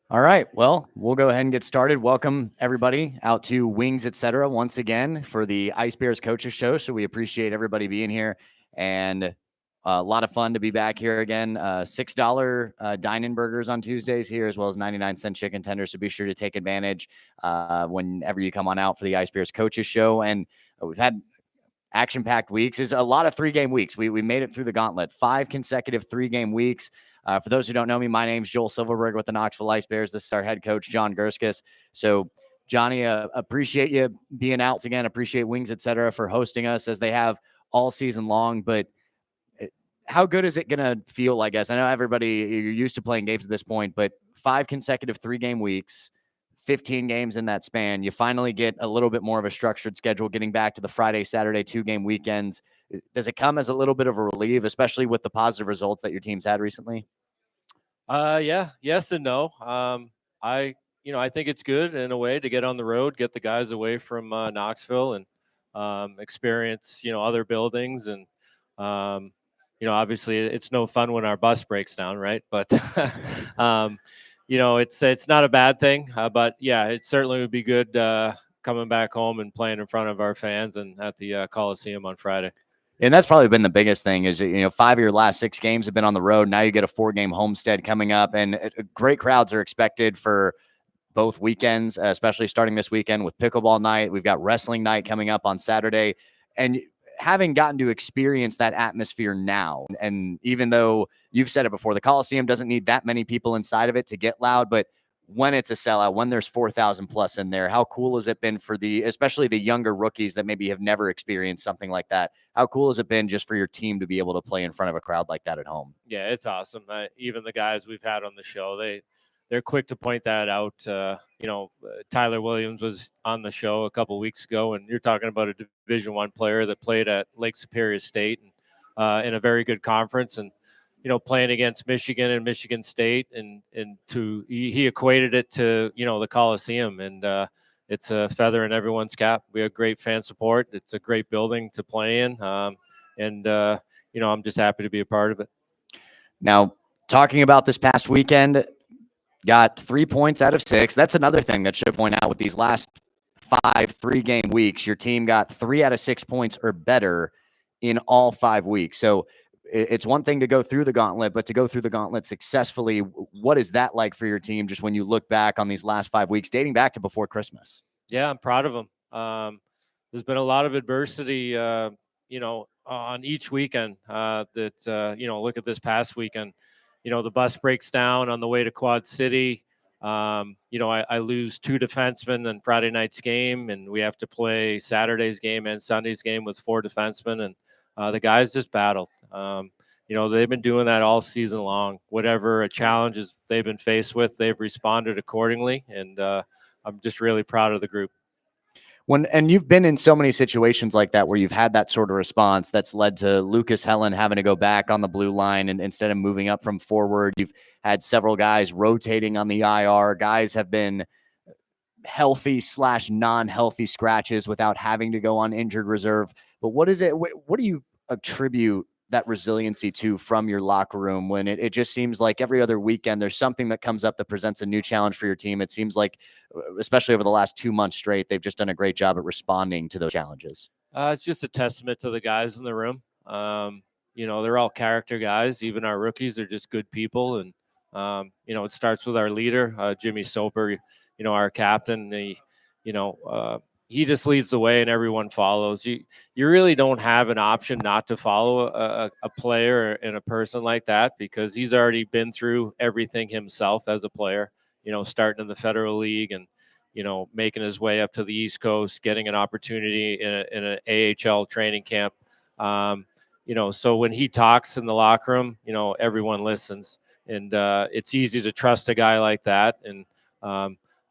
All right. Well, we'll go ahead and get started. Welcome everybody out to Wings Etc. once again for the Ice Bears Coaches Show. So we appreciate everybody being here, and a lot of fun to be back here again. $6 dine-in burgers on Tuesdays here, as well as 99-cent chicken tenders. So be sure to take advantage whenever you come on out for the Ice Bears Coaches Show. And we've had action-packed weeks. Is a lot of 3-game weeks. We made it through the gauntlet. 5 consecutive 3-game weeks. For those who don't know me, my name's Joel Silverberg with the Knoxville Ice Bears. This is our head coach, John Gurskis. So, Johnny, appreciate you being out again. Appreciate Wings, etc., for hosting us as they have all season long. But how good is it going to feel, I guess? I know everybody, you're used to playing games at this point, but 5 consecutive 3-game weeks, 15 games in that span. You finally get a little bit more of a structured schedule, getting back to the Friday, Saturday 2-game weekends. Does it come as a little bit of a relief, especially with the positive results that your team's had recently? Yeah, yes and no. I think it's good in a way to get on the road, get the guys away from Knoxville, and experience other buildings. And obviously it's no fun when our bus breaks down, right? But it's not a bad thing. But yeah, it certainly would be good coming back home and playing in front of our fans and at the Coliseum on Friday. And that's probably been the biggest thing is, 5 of your last 6 games have been on the road. Now you get a 4-game homestead coming up, and great crowds are expected for both weekends, especially starting this weekend with pickleball night. We've got wrestling night coming up on Saturday. And having gotten to experience that atmosphere now, and even though you've said it before, the Coliseum doesn't need that many people inside of it to get loud, but when it's a sellout, when there's 4,000 plus in there, how cool has it been for especially the younger rookies that maybe have never experienced something like that? How cool has it been just for your team to be able to play in front of a crowd like that at home? Yeah, it's awesome. Even the guys we've had on the show, they're quick to point that out. Tyler Williams was on the show a couple weeks ago, and you're talking about a Division I player that played at Lake Superior State and in a very good conference, and playing against Michigan and Michigan State, and he equated it to the Coliseum, and it's a feather in everyone's cap. We have great fan support. It's a great building to play in, and I'm just happy to be a part of it. Now, talking about this past weekend, got 3 points out of 6. That's another thing that should point out with these last 5 3-game weeks. Your team got 3 out of 6 points or better in all 5 weeks. So it's one thing to go through the gauntlet, but to go through the gauntlet successfully, what is that like for your team just when you look back on these last 5 weeks, dating back to before Christmas? Yeah, I'm proud of them. There's been a lot of adversity, on each weekend look at this past weekend. The bus breaks down on the way to Quad City. I lose 2 defensemen in Friday night's game, and we have to play Saturday's game and Sunday's game with 4 defensemen, and the guys just battled. They've been doing that all season long. Whatever challenges they've been faced with, they've responded accordingly, and I'm just really proud of the group. And you've been in so many situations like that where you've had that sort of response that's led to Lucas Helen having to go back on the blue line and instead of moving up from forward. You've had several guys rotating on the IR. Guys have been healthy / non-healthy scratches without having to go on injured reserve. But what do you attribute that resiliency to from your locker room when it just seems like every other weekend there's something that comes up that presents a new challenge for your team? It seems like, especially over the last 2 months straight, they've just done a great job at responding to those challenges. It's just a testament to the guys in the room. They're all character guys. Even our rookies are just good people. And, it starts with our leader, Jimmy Soper, our captain. He just leads the way and everyone follows. You really don't have an option not to follow a player and a person like that, because he's already been through everything himself as a player, starting in the Federal League and, making his way up to the East Coast, getting an opportunity in an AHL training camp. So when he talks in the locker room, everyone listens, and it's easy to trust a guy like that. And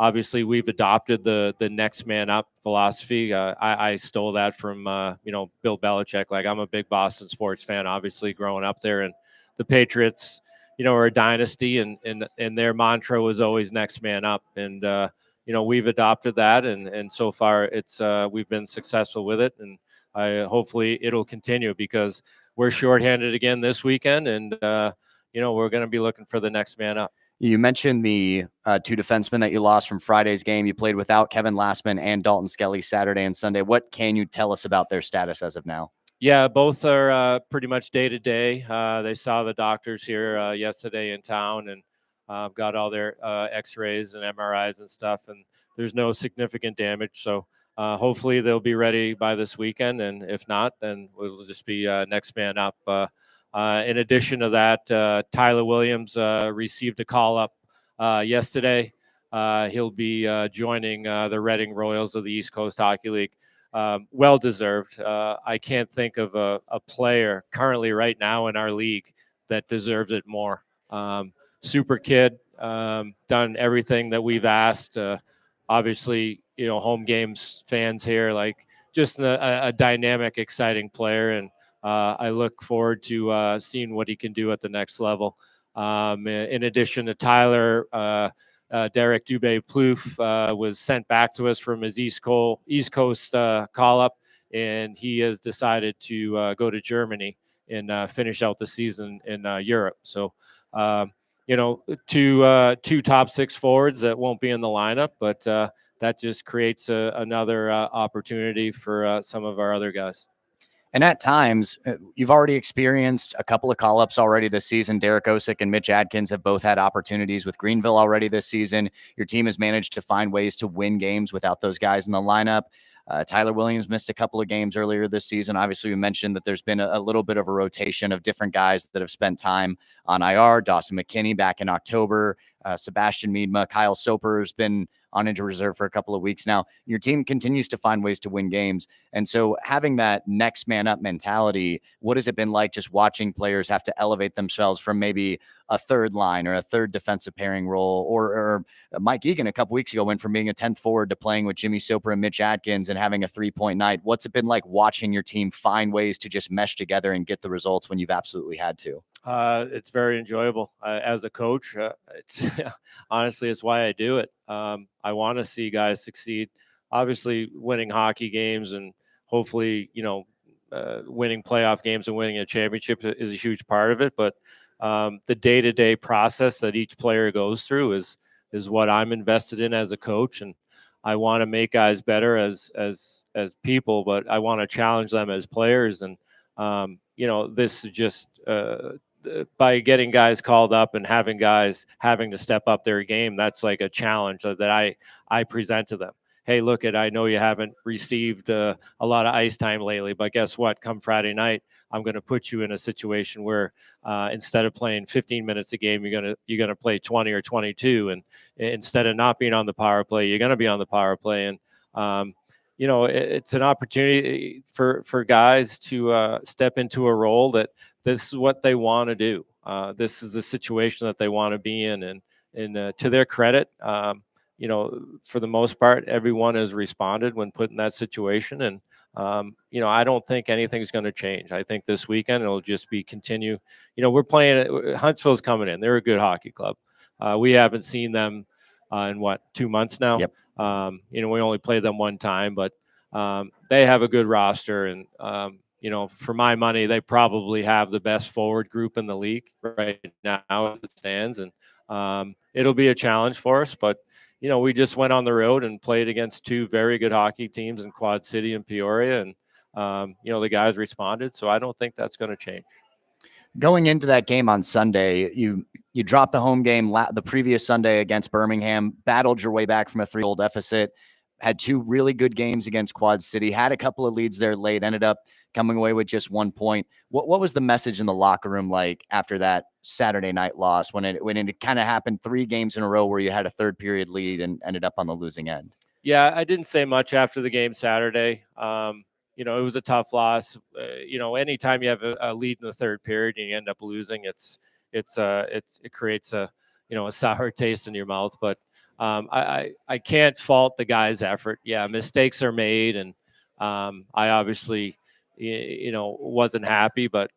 obviously, we've adopted the next man up philosophy. I stole that from Bill Belichick. Like, I'm a big Boston sports fan, obviously growing up there, and the Patriots, are a dynasty, and their mantra was always next man up. And we've adopted that, and so far we've been successful with it, and hopefully it'll continue, because we're shorthanded again this weekend, and we're going to be looking for the next man up. You mentioned the two defensemen that you lost from Friday's game. You played without Kevin Lastman and Dalton Skelly Saturday and Sunday. What can you tell us about their status as of now? Yeah, both are pretty much day to day. They saw the doctors here yesterday in town and got all their X-rays and MRIs and stuff, and there's no significant damage. So hopefully they'll be ready by this weekend, and if not, then we'll just be next man up. In addition to that, Tyler Williams received a call up yesterday. He'll be joining the Reading Royals of the East Coast Hockey League. Well deserved. I can't think of a player currently right now in our league that deserves it more. Super kid, done everything that we've asked. Obviously, home games fans here, like just a dynamic, exciting player, and I look forward to seeing what he can do at the next level. In addition to Tyler, Derek Dubé-Plouffe was sent back to us from his East Coast call-up, and he has decided to go to Germany and finish out the season in Europe. So, two top six forwards that won't be in the lineup, but that just creates another opportunity for some of our other guys. And at times, you've already experienced a couple of call-ups already this season. Derek Osick and Mitch Adkins have both had opportunities with Greenville already this season. Your team has managed to find ways to win games without those guys in the lineup. Tyler Williams missed a couple of games earlier this season. Obviously, we mentioned that there's been a little bit of a rotation of different guys that have spent time on IR. Dawson McKinney back in October. Sebastian Miedma. Kyle Soper has been on injured reserve for a couple of weeks now. Your team continues to find ways to win games. And so having that next man up mentality, what has it been like just watching players have to elevate themselves from maybe a third line or a third defensive pairing role? Or Mike Egan a couple weeks ago went from being a 10th forward to playing with Jimmy Soper and Mitch Adkins and having a 3-point night. What's it been like watching your team find ways to just mesh together and get the results when you've absolutely had to? It's very enjoyable as a coach. It's honestly, it's why I do it. I want to see guys succeed. Obviously, winning hockey games and hopefully, winning playoff games and winning a championship is a huge part of it. But the day-to-day process that each player goes through is what I'm invested in as a coach, and I want to make guys better as people, but I want to challenge them as players. And this is just by getting guys called up and having guys having to step up their game, that's like a challenge that I present to them. Hey, look, I know you haven't received a lot of ice time lately, but guess what? Come Friday night, I'm going to put you in a situation where instead of playing 15 minutes a game, you're gonna play 20 or 22, and instead of not being on the power play, you're going to be on the power play. And it's an opportunity for guys to step into a role that this is what they want to do. This is the situation that they want to be in, and to their credit, for the most part, everyone has responded when put in that situation. And I don't think anything's going to change. I think this weekend it'll just be continue. We're playing. Huntsville's coming in. They're a good hockey club. We haven't seen them in 2 months now. Yep. We only played them one time, but they have a good roster, and for my money, they probably have the best forward group in the league right now as it stands. And it'll be a challenge for us, but we just went on the road and played against two very good hockey teams in Quad City and Peoria, and the guys responded. So I don't think that's going to change. Going into that game on Sunday, you dropped the home game the previous Sunday against Birmingham, battled your way back from a 3-goal deficit, had two really good games against Quad City, had a couple of leads there late, ended up coming away with just 1 point. What was the message in the locker room like after that Saturday night loss when it kind of happened 3 games in a row where you had a third period lead and ended up on the losing end? Yeah, I didn't say much after the game Saturday. It was a tough loss. Anytime you have a lead in the third period and you end up losing, it creates a sour taste in your mouth. But I can't fault the guys' effort. Yeah, mistakes are made, and I obviously wasn't happy, but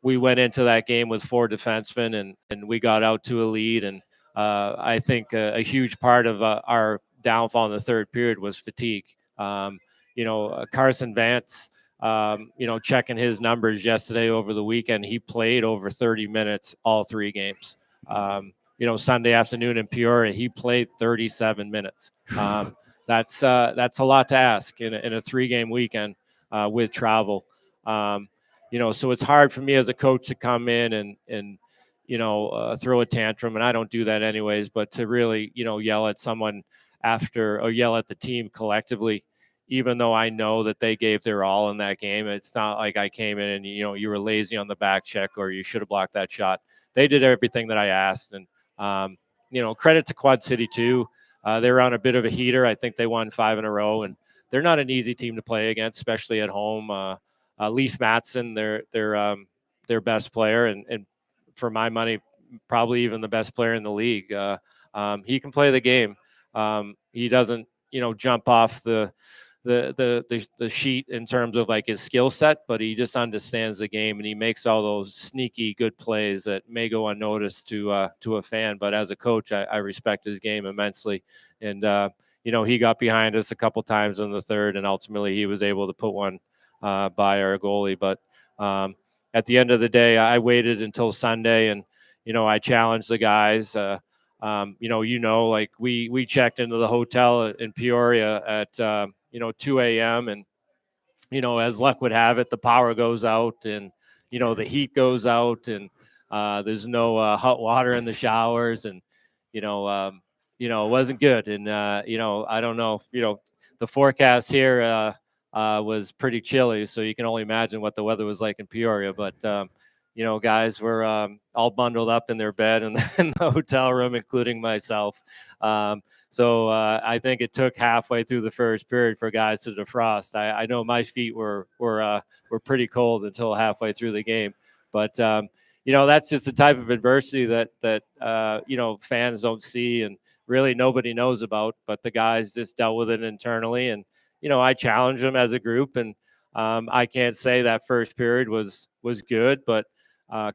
we went into that game with 4 defensemen, and we got out to a lead. And I think a huge part of our downfall in the third period was fatigue. Carson Vance, checking his numbers yesterday over the weekend, he played over 30 minutes all 3 games. Sunday afternoon in Peoria, he played 37 minutes. That's a lot to ask in a 3-game weekend with travel. So it's hard for me as a coach to come in and throw a tantrum, and I don't do that anyways, but to really, yell at someone after or yell at the team collectively, even though I know that they gave their all in that game. It's not like I came in and, you were lazy on the back check or you should have blocked that shot. They did everything that I asked. And, credit to Quad City too. They were on a bit of a heater. I think they won 5 in a row, and they're not an easy team to play against, especially at home. Leaf Matson, their best player, and for my money, probably even the best player in the league. He can play the game. He doesn't, jump off the sheet in terms of like his skill set, but he just understands the game and he makes all those sneaky good plays that may go unnoticed to a fan. But as a coach, I respect his game immensely, and he got behind us a couple times in the third, and ultimately he was able to put one by our goalie. But at the end of the day, I waited until Sunday, and I challenged the guys. Like we checked into the hotel in Peoria at 2 a.m. and as luck would have it, the power goes out and the heat goes out and there's no hot water in the showers and it wasn't good. And I don't know if, the forecast here was pretty chilly, so you can only imagine what the weather was like in Peoria. But guys were all bundled up in their bed in the hotel room, including myself. So I think it took halfway through the first period for guys to defrost. I know my feet were pretty cold until halfway through the game, but that's just the type of adversity that fans don't see and really nobody knows about. But the guys just dealt with it internally, and I challenged them as a group, and I can't say that first period was good, but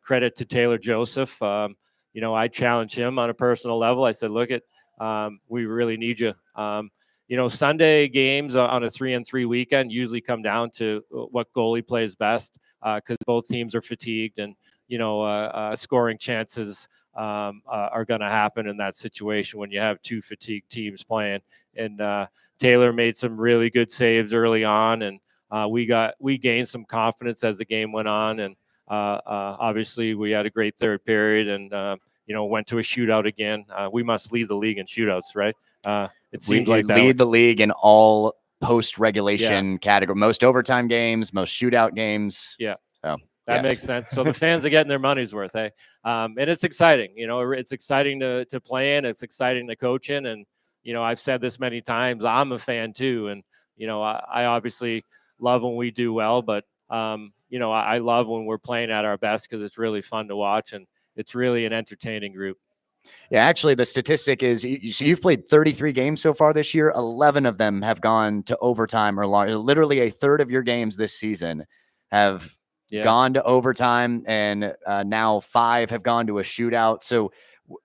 credit to Taylor Joseph. I challenged him on a personal level. I said, look, we really need you. Sunday games on a 3-on-3 weekend usually come down to what goalie plays best because both teams are fatigued, and scoring chances are going to happen in that situation when you have two fatigued teams playing. And Taylor made some really good saves early on, and we gained some confidence as the game went on, and obviously we had a great third period, and went to a shootout again. We must lead the league in shootouts, right? It seems we like that lead the league in all post-regulation category, most overtime games, most shootout games. Yeah. So that makes sense. So the fans are getting their money's worth, hey? And it's exciting. It's exciting to play in. It's exciting to coach in. And, I've said this many times, I'm a fan too. And, I obviously love when we do well, but, I love when we're playing at our best because it's really fun to watch and it's really an entertaining group. Yeah, actually, the statistic is you've played 33 games so far this year. 11 of them have gone to overtime or longer. Literally a third of your games this season have gone to overtime, and now 5 have gone to a shootout. So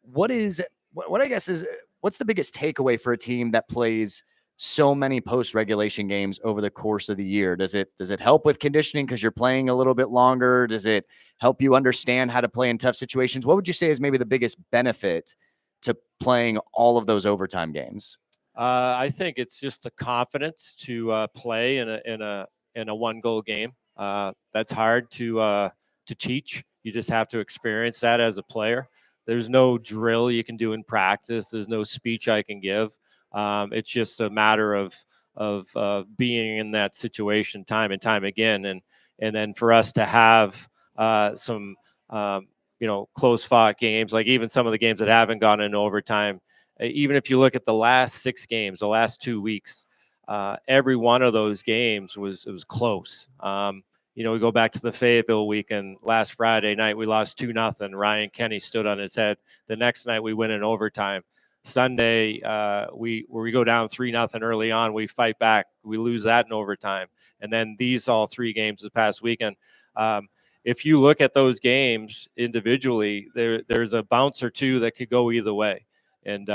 what I guess is what's the biggest takeaway for a team that plays so many post-regulation games over the course of the year? Does it help with conditioning because you're playing a little bit longer? Does it help you understand how to play in tough situations? What would you say is maybe the biggest benefit to playing all of those overtime games? I think it's just the confidence to play in a 1-goal game. That's hard to teach. You just have to experience that as a player. There's no drill you can do in practice. There's no speech I can give. It's just a matter of being in that situation time and time again, and then for us to have some close fought games, like even some of the games that haven't gone into overtime. Even if you look at the last 6 games, the last 2 weeks, every one of those games was close. We go back to the Fayetteville weekend. Last Friday night, we lost 2-0. Ryan Kenny stood on his head. The next night, we win in overtime. Sunday, we go down 3-0 early on. We fight back. We lose that in overtime. And then these all 3 games this past weekend. If you look at those games individually, there's a bounce or two that could go either way. And,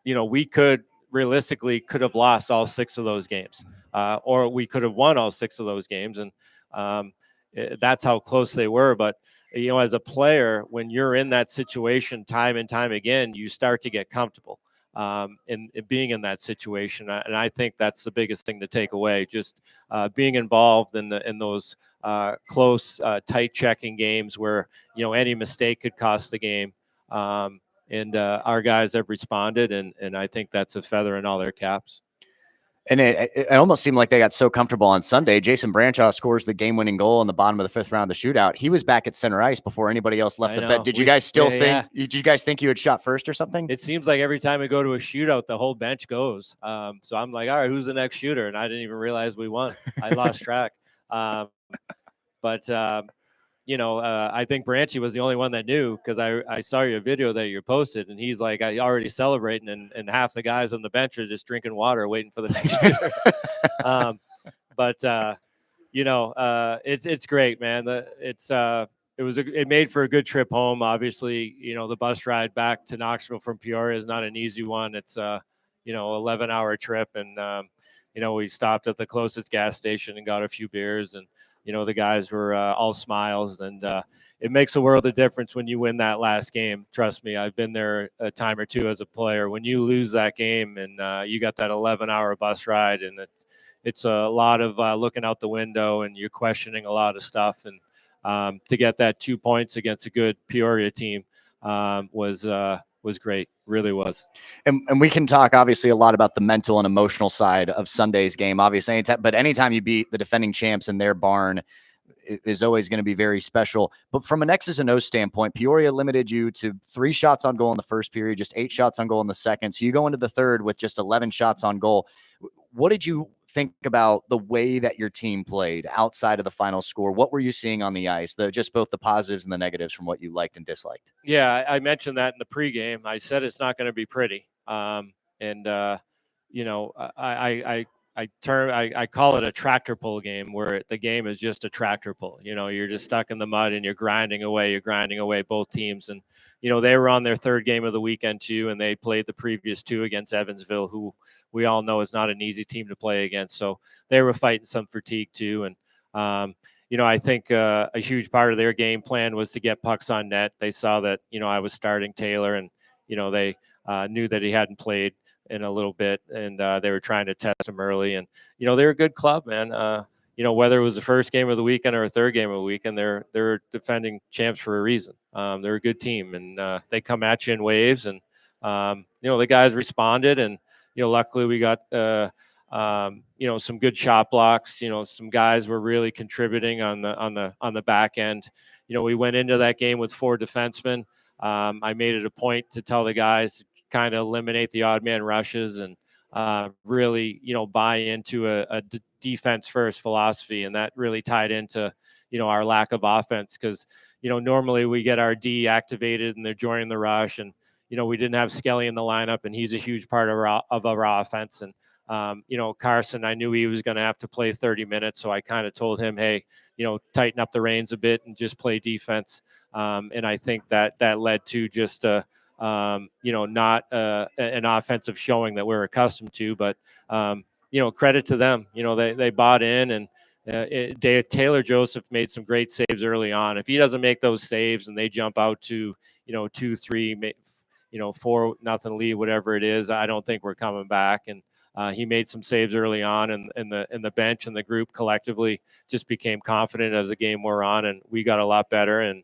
we could have lost all 6 of those games, or we could have won all 6 of those games. And that's how close they were. But as a player, when you're in that situation time and time again, you start to get comfortable in being in that situation. And I think that's the biggest thing to take away, just being involved in those close, tight checking games where, any mistake could cost the game. And our guys have responded, and I think that's a feather in all their caps. And it almost seemed like they got so comfortable on Sunday. Jason Branchaw scores the game-winning goal in the bottom of the 5th round of the shootout. He was back at center ice before anybody else left the bed. Did you guys still think? Did you guys think you had shot first or something? It seems like every time we go to a shootout, the whole bench goes. So I'm like, all right, who's the next shooter? And I didn't even realize we won. I lost track. But I think Branchy was the only one that knew, because I saw your video that you posted, and he's like, I already celebrating, and half the guys on the bench are just drinking water, waiting for the next shooter. It's great, man. It made for a good trip home. Obviously, the bus ride back to Knoxville from Peoria is not an easy one. It's 11-hour trip, and we stopped at the closest gas station and got a few beers, and the guys were all smiles, and it makes a world of difference when you win that last game. Trust me, I've been there a time or two as a player. When you lose that game and you got that 11-hour bus ride, and it's a lot of looking out the window, and you're questioning a lot of stuff, and to get that 2 points against a good Peoria team was great. Really was. And we can talk obviously a lot about the mental and emotional side of Sunday's game, obviously, but anytime you beat the defending champs in their barn is always going to be very special. But from an X's and O's standpoint, Peoria limited you to 3 shots on goal in the first period, just 8 shots on goal in the second. So you go into the third with just 11 shots on goal. What did you think about the way that your team played outside of the final score? What were you seeing on the ice? Just both the positives and the negatives from what you liked and disliked. Yeah, I mentioned that in the pregame. I said it's not going to be pretty. I call it a tractor pull game, where the game is just a tractor pull. You're just stuck in the mud and you're grinding away, both teams. And, they were on their 3rd game of the weekend too, and they played the previous 2 against Evansville, who we all know is not an easy team to play against. So they were fighting some fatigue too. And, I think a huge part of their game plan was to get pucks on net. They saw that, I was starting Taylor, and, they knew that he hadn't played in a little bit, and they were trying to test him early. And, they're a good club, man. Whether it was the first game of the weekend or a 3rd game of the weekend, they're defending champs for a reason. They're a good team, and they come at you in waves. And, the guys responded, and, luckily we got, some good shot blocks. Some guys were really contributing on the back end. We went into that game with 4 defensemen. I made it a point to tell the guys to kind of eliminate the odd man rushes and really, buy into a defense first philosophy. And that really tied into, our lack of offense, because, normally we get our D activated and they're joining the rush, and, we didn't have Skelly in the lineup, and he's a huge part of our offense. And, Carson, I knew he was going to have to play 30 minutes. So I kind of told him, hey, tighten up the reins a bit and just play defense. And I think that led to just not an offensive showing that we're accustomed to, but, credit to them. They bought in, and Taylor Joseph made some great saves early on. If he doesn't make those saves and they jump out to, 2-3, 4-0 lead, whatever it is, I don't think we're coming back. And he made some saves early on, and the bench and the group collectively just became confident as the game wore on, and we got a lot better. And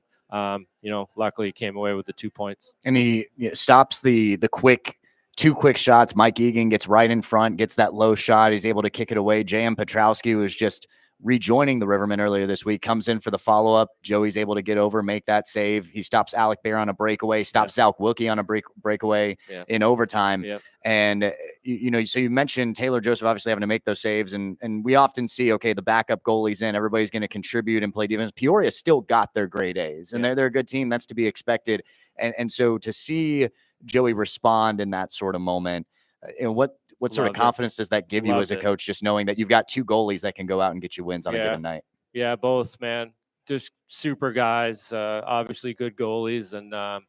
luckily he came away with the 2 points. And he stops the quick 2 quick shots. Mike Egan gets right in front, gets that low shot. He's able to kick it away. J.M. Petrowski was just rejoining the Rivermen earlier this week, comes in for the follow-up. Joey's able to get over, make that save. He stops Alec Bear on a breakaway, stops Zalk Wilkie on a breakaway in overtime. And, so you mentioned Taylor Joseph obviously having to make those saves, and we often see, okay, the backup goalie's in, everybody's going to contribute and play defense. Peoria still got their grade A's, and they're a good team. That's to be expected. And so to see Joey respond in that sort of moment, what sort of confidence does that give you as a coach, just knowing that you've got 2 goalies that can go out and get you wins on a given night? Yeah, both, man. Just super guys, obviously good goalies. And, I'm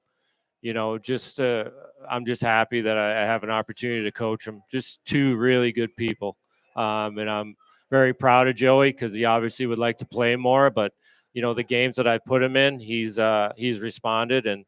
just happy that I have an opportunity to coach them. Just 2 really good people. And I'm very proud of Joey, because he obviously would like to play more, but the games that I put him in, he's responded, and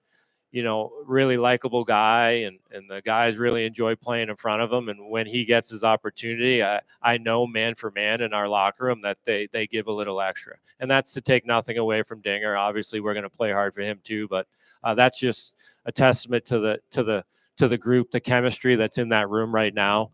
really likable guy, and the guys really enjoy playing in front of him. And when he gets his opportunity, I know man for man in our locker room that they give a little extra, and that's to take nothing away from Dinger. Obviously, we're going to play hard for him too, but that's just a testament to the group, the chemistry that's in that room right now.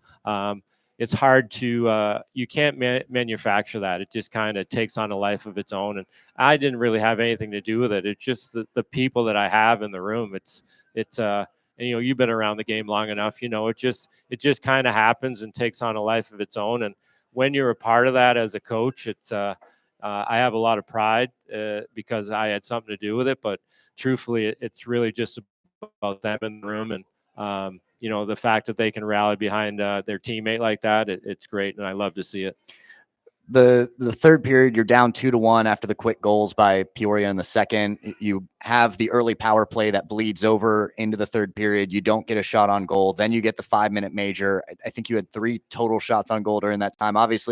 It's hard to you can't manufacture that. It just kind of takes on a life of its own, and I didn't really have anything to do with it. It's just the people that I have in the room. It's and you've been around the game long enough. It just kind of happens and takes on a life of its own. And when you're a part of that as a coach, it's I have a lot of pride because I had something to do with it. But truthfully, it's really just about them in the room, and the fact that they can rally behind their teammate like that, it's great, and I love to see it. The third period, you're down 2-1 after the quick goals by Peoria in the second. You have the early power play that bleeds over into the third period. You don't get a shot on goal. Then you get the 5-minute major. I think you had 3 total shots on goal during that time. Obviously,